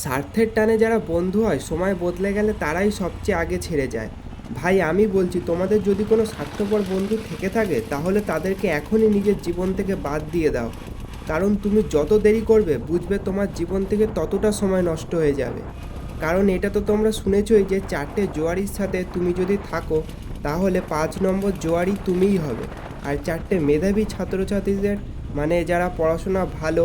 স্বার্থের টানে যারা বন্ধু হয় সময় বদলে গেলে তারাই সবচেয়ে আগে ছেড়ে যায়। ভাই আমি বলছি, তোমাদের যদি কোনো স্বার্থপর বন্ধু থেকে থাকে তাহলে তাদেরকে এখনই নিজের জীবন থেকে বাদ দিয়ে দাও। কারণ তুমি যত দেরি করবে বুঝবে তোমার জীবন থেকে ততটা সময় নষ্ট হয়ে যাবে। কারণ এটা তো তোমরা শুনেছই যে 4টে জোয়ারির সাথে তুমি যদি থাকো তাহলে 5 নম্বর জোয়ারি তুমিই হবে। আর 4টে মেধাবী ছাত্রছাত্রীদের, মানে যারা পড়াশোনা ভালো,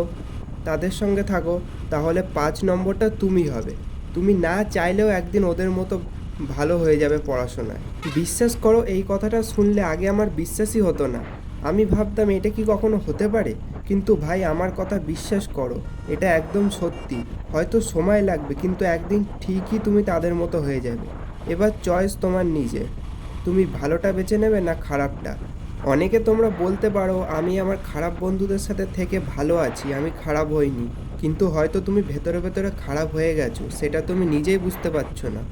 তাদের সঙ্গে থাকো তাহলে 5 নম্বরটা তুমি হবে। তুমি না চাইলেও একদিন ওদের মতো ভালো হয়ে যাবে পড়াশোনায়। বিশ্বাস করো, এই কথাটা শুনলে আগে আমার বিশ্বাসই হতো না। আমি ভাবতাম এটা কি কখনো হতে পারে, কিন্তু ভাই আমার কথা বিশ্বাস করো, এটা একদম সত্যি। হয়তো সময় লাগবে কিন্তু একদিন ঠিকই তুমি তাদের মতো হয়ে যাবে। এবার চয়েস তোমার নিজের, তুমি ভালোটা বেছে নেবে না খারাপটা। অনেকে তোমরা বলতে পারো আমি আমার খারাপ বন্ধুদের সাথে থেকে ভালো আছি, আমি খারাপ হইনি। কিন্তু হয়তো তুমি ভেতরে ভেতরে খারাপ হয়ে গেছো, সেটা তুমি নিজেই বুঝতে পারছো না।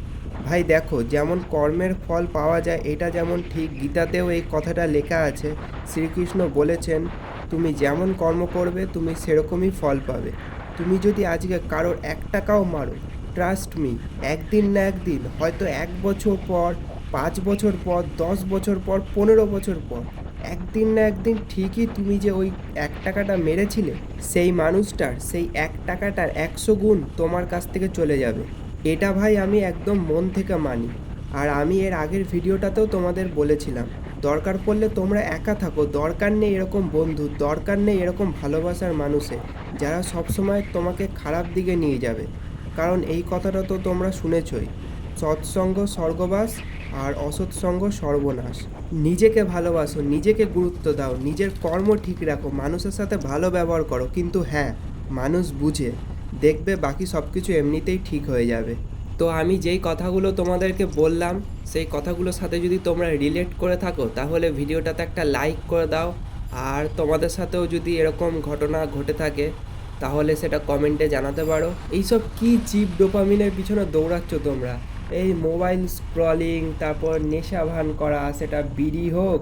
ভাই দেখো, যেমন কর্মের ফল পাওয়া যায় এটা যেমন ঠিক, গীতাতেও এই কথাটা লেখা আছে। শ্রীকৃষ্ণ বলেছেন তুমি যেমন কর্ম করবে তুমি সেরকমই ফল পাবে। তুমি যদি আজকে কারোর 1 টাকাও মারো, ট্রাস্ট মি, একদিন না একদিন, হয়তো 1 বছর পর, 5 বছর পর, 10 বছর পর, 15 বছর পর, একদিন না একদিন ঠিকই তুমি যে ওই 1 টাকাটা মেরেছিলে সেই মানুষটার সেই 1 টাকাটার 100 গুণ তোমার কাছ থেকে চলে যাবে। এটা ভাই আমি একদম মন থেকে মানি। আর আমি এর আগের ভিডিওটাতেও তোমাদের বলেছিলাম, দরকার পড়লে তোমরা একা থাকো, দরকার নেই এরকম বন্ধু, দরকার নেই এরকম ভালোবাসার মানুষের যারা সবসময় তোমাকে খারাপ দিকে নিয়ে যাবে। কারণ এই কথাটা তো তোমরা শুনেছই, সৎসঙ্গ স্বর্গবাস আর অসৎসঙ্গ সর্বনাশ। নিজেকে ভালোবাসো, নিজেকে গুরুত্ব দাও, নিজের কর্ম ঠিক রাখো, মানুষের সাথে ভালো ব্যবহার করো, কিন্তু হ্যাঁ, মানুষ বুঝে, দেখবে বাকি সব কিছু এমনিতেই ঠিক হয়ে যাবে। তো আমি যেই কথাগুলো তোমাদেরকে বললাম সেই কথাগুলোর সাথে যদি তোমরা রিলেট করে থাকো তাহলে ভিডিওটাতে একটা লাইক করে দাও। আর তোমাদের সাথেও যদি এরকম ঘটনা ঘটে থাকে তাহলে সেটা কমেন্টে জানাতে পারো। এইসব কি চিপ ডোপামিনের পিছনে দৌড়াচ্ছ তোমরা? এই মোবাইল স্ক্রলিং, তারপর নেশা ভান করা, সেটা বিড়ি হোক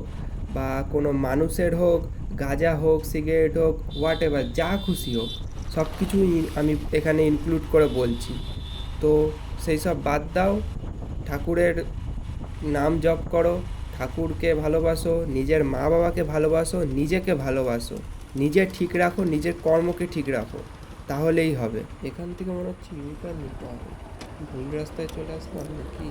বা কোনো মানুষের হোক, গাঁজা হোক, সিগারেট হোক, হোয়াট এভার, যা খুশি হোক, সব কিছুই আমি এখানে ইনক্লুড করে বলছি। তো সেই সব বাদ দাও, ঠাকুরের নাম জপ করো, ঠাকুরকে ভালোবাসো, নিজের মা বাবাকে ভালোবাসো, নিজেকে ভালোবাসো, নিজে ঠিক রাখো, নিজের কর্মকে ঠিক রাখো, তাহলেই হবে। এখান থেকে মনে হচ্ছে ইউটার্ন নিতে হবে, ভুল রাস্তায় চলে আসলাম নাকি?